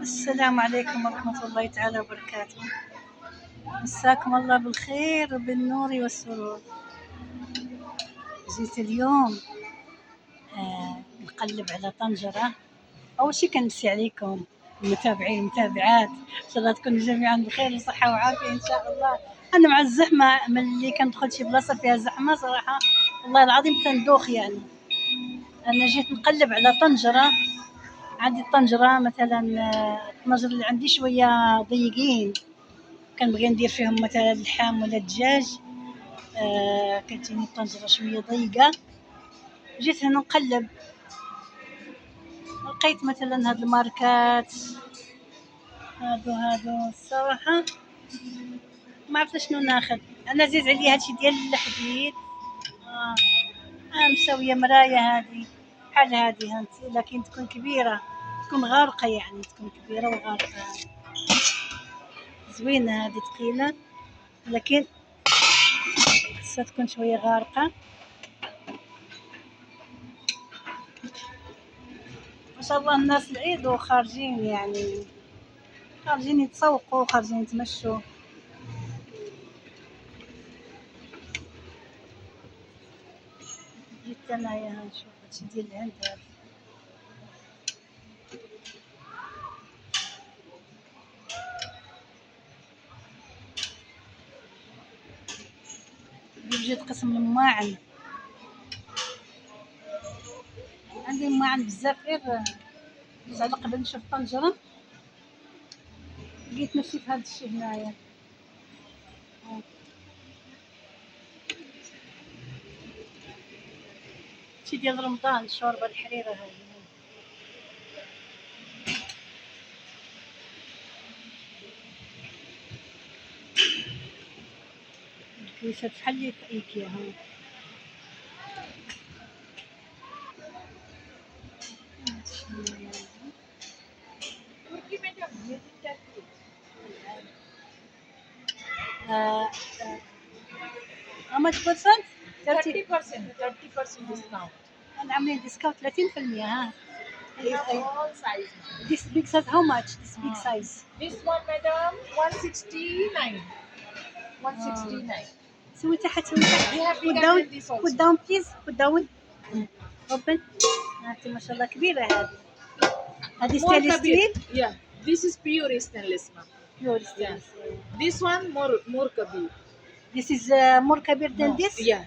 السلام عليكم ورحمة الله تعالى وبركاته. مساكم الله بالخير وبالنور والسرور. جيت اليوم نقلب على طنجرة. أول شي كنمسي عليكم المتابعين المتابعات، إن شاء الله تكونوا جميعا بخير وصحة وعافية إن شاء الله. أنا مع الزحمة، من اللي كندخل شي بلاصة فيها زحمة صراحة والله العظيم تندوخ يعني. أنا جيت نقلب على طنجرة، عندي الطنجرة مثلا الطنجرة اللي عندي شوية ضيقين، كنبغي ندير فيهم مثلا اللحم ولا الدجاج. كتجيني الطنجرة شوية ضيقة. جيت هنا نقلب، لقيت مثلا هاد الماركات هادو الصراحة ما عرفت شنو ناخذ. انا زيد عليا هادشي ديال الحديد. مسوية مراية هادي بحال هادي هانتي، لكن تكون كبيرة، تكون غارقة يعني، تكون كبيرة وغارقة. زوينة هادي، ثقيلة لكن خصها تكون شوية غارقة. ما شاء الله الناس العيد وخارجين يعني، خارجين يتسوقوا، خارجين يتمشوا. جيت انايا نشوف هادشي ديال الهند هذا. جيت قسم الماعن، عندي ماعن بزاف، غير على قبل نشوف طنجرة لقيت نفسي في هذا الشيء هنايا. شي ديال رمضان، الشوربة الحريرة هذه. الكيسات بحال اللي في ايكيا ها. how much percent؟ 30% discount. أنا عاملين ديسكاونت 30%. ها. We have all size. This big size how much? This big size. This one, madam, 169. 169. سوي تحت، سوي تحت. We have Put bigger down, than this also. put down please, put down. Open. هاتي ما شاء الله كبيرة هذه. هذه More stainless kabir. steel. Yeah. This is pure stainless, ma'am. Pure Yeah. stainless. This one more kabir. This is more kabir than No. this. Yeah.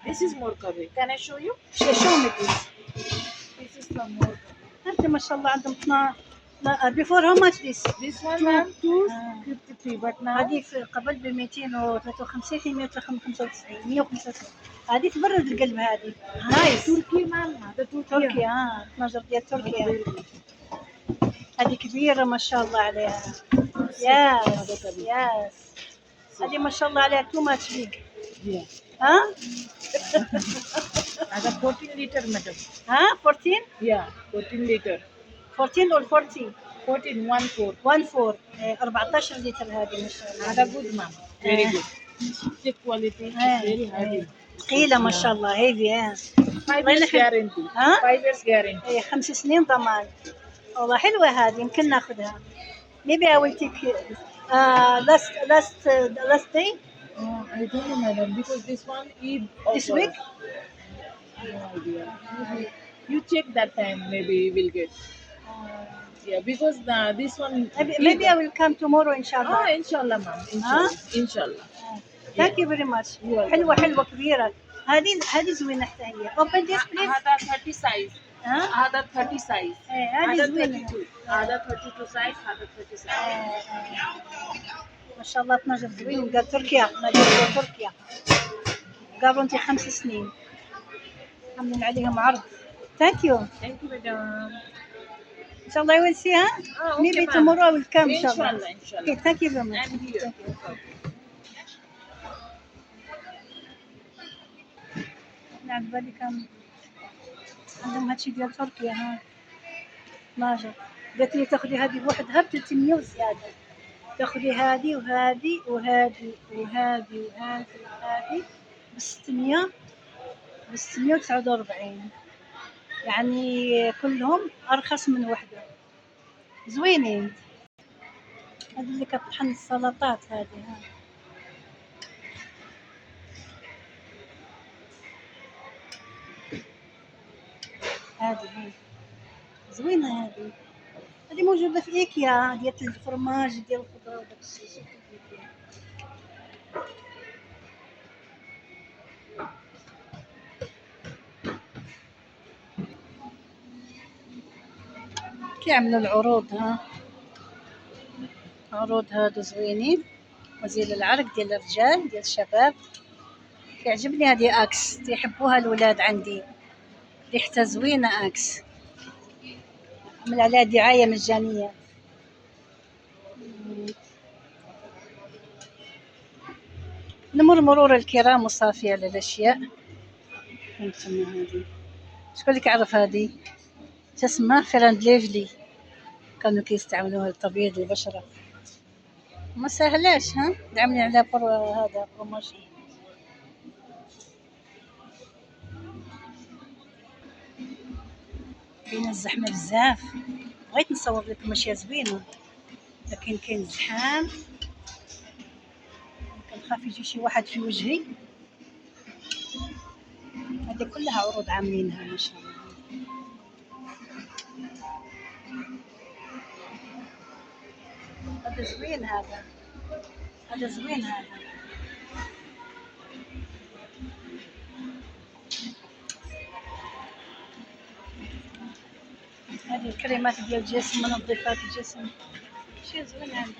This is more kabir. Can I show you? Show me please. This is some more kabir. هاتي ما شاء الله عندهم 12. Before how much this? This one, ma'am, 253. But now هذه قبل ب 253، الحين 195 195. هذه تبرد القلب هذه. نايس. Turkey, ma'am. The تركيا 12 ديال تركيا. هذه كبيرة ما شاء الله عليها. ياس هذه ما شاء الله عليها تو ماتش بيج. ها؟ هذا 14 liter, madam. ها 14؟ Yeah, 14 liter. 14 or 40؟ 14 14 14 لتر هذه ما شاء الله. هذا good, ma'am. Very good. Check quality. Very heavy. ثقيلة ما شاء الله، هيفي. 5 years guarantee. ها؟ 5 years guarantee. 5 سنين ضمان. والله حلوة هذه، يمكن ناخذها. Maybe I will take last day. I don't know, madam, because this one is This week? No idea. You check that time, maybe you will get. Yeah, because this one. Maybe I will come tomorrow inshallah. Inshallah, ma'am. Inshallah. Inshallah. Thank you very much. حلوة كبيرة. هذه زوينة حتى هي. Open this please. هذا 30 size. هذا 30 size. هذه زوينة. هذا 32 size. هذا 30 size. ما شاء الله 12 زوين. قال تركيا، قال تركيا. قالوا انت 5 سنين. عاملين عليهم عرض. Thank you. Thank you, madam. إن شاء الله you will see, huh? Maybe tomorrow I will come إن شاء الله. Inshallah. Okay, thank you very much. I'm here. على بالي كان عندهم هادشي ديال تركيا. ها 12. قالت لي تاخذي هذه بوحدها ب 300 وزيادة، تاخذي هذه وهذه وهذه وهذه وهذه ب 600 ب 649، يعني كلهم أرخص من وحدة. زوينين. هذه اللي كطحن السلطات هذه ها. هذه هي زوينة هذه. هذه موجودة في إيكيا ديال الفرماج ديال الخضرة وداك الشي شوفي في إيكيا. كيعملوا العروض ها. عروض هادو زوينين. وزير العرق ديال الرجال ديال الشباب. كيعجبني هذه اكس يحبوها الولاد عندي. ريحتها زوينة اكس. عمل عليها دعاية مجانية. نمر مرور الكرام وصافي على الاشياء. فهمتم هذه. شكون اللي كيعرف هذه؟ تسمى فرند ليفلي. كانوا كيستعملوها لتبييض البشرة. ما سهلاش ها عاملين عليها هذا بروموشن. كاينه الزحمة بزاف. بغيت نصور لكم اشياء زوينة لكن كاين زحام. كنخاف يجي شي واحد في وجهي. هذه كلها عروض عاملينها ما شاء الله. هذا زوين هذا. هذا زوين هذا. هذه الكريمات ديال الجسم منظفات الجسم. شي زوين هذا.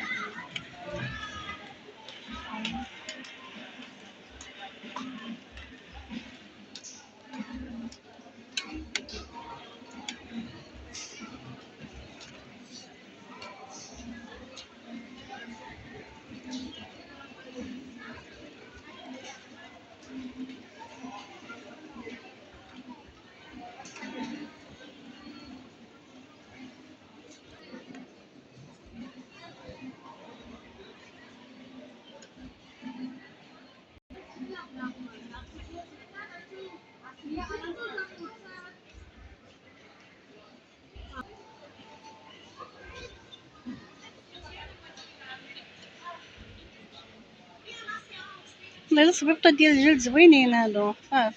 والله الصبيبطة ديال الجلد زوينين هادو خفاف.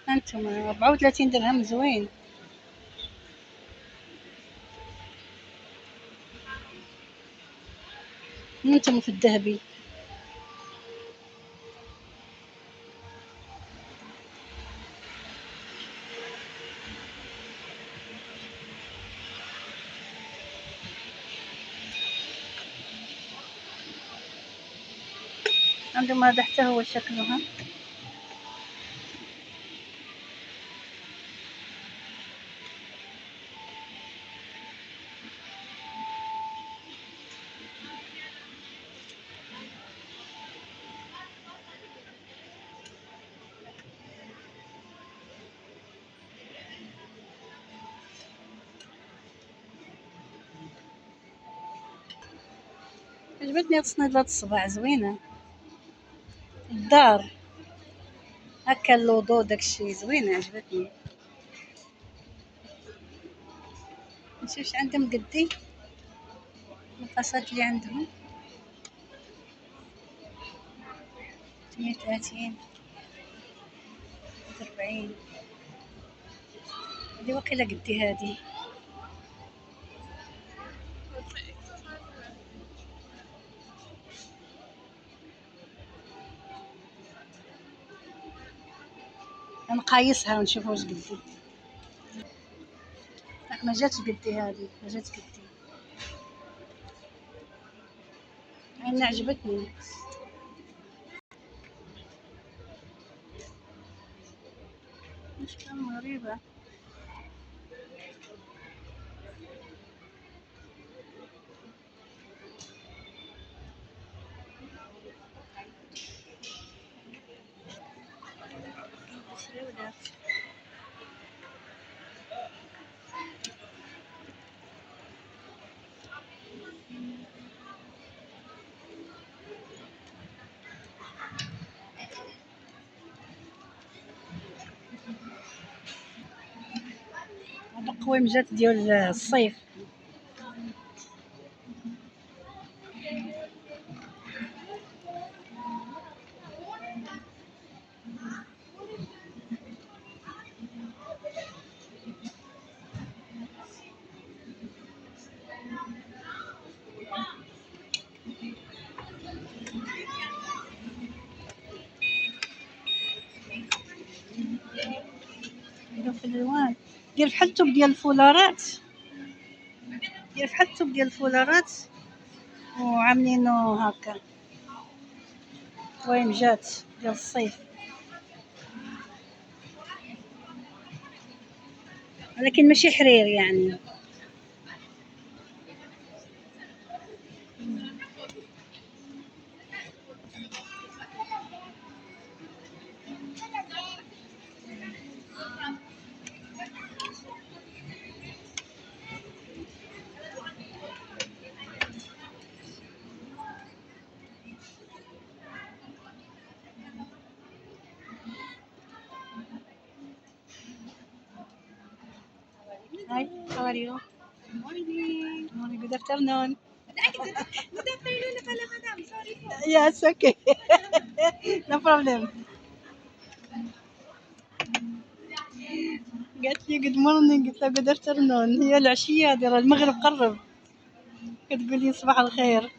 هانتوما 34 درهم زوين. هانتوما في الذهبي. عندهم هذا حتى هو شكله ها. عجبتني هاد صنيدلات الصباع زوينة. الدار هكا اللوضو داكشي زوينة عجبتني. نشوفش عندهم قدي المقاسات اللي عندهم. 38 40. هذه وقيلة قدي هذه. نقايسها ونشوف واش قدي. لا ما جاتش قدي هذه ما جاتش قدي. انا عجبتني. مشكلة غريبة. هذا قويم جات ديال الصيف. ديال بحال الثوب ديال الفولارات، ديال بحال الثوب ديال الفولارات وعاملينو هكا. وين جات ديال الصيف، ولكن ماشي حرير يعني. Hi, how are you? Morning. Morning, good afternoon. Good afternoon na pala, madam. Sorry po. Yes, okay. No problem. قالت لي good morning، قلت لها good afternoon. هي العشية دايرة المغرب قرب، كتقول لي صباح الخير.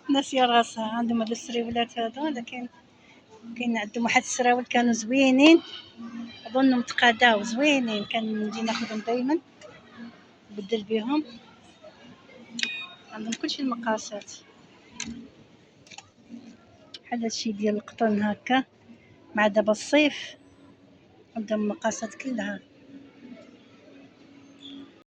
ناسية راسها. عندهم هاد السريولات هادو، لكن كاين عندهم واحد السراول كانوا زوينين، اظنهم تقاداو زوينين، كان نجي ناخذهم دايما نبدل بيهم. عندهم كلشي المقاسات، بحال هادشي ديال القطن هكا، مع دابا الصيف عندهم المقاسات كلها.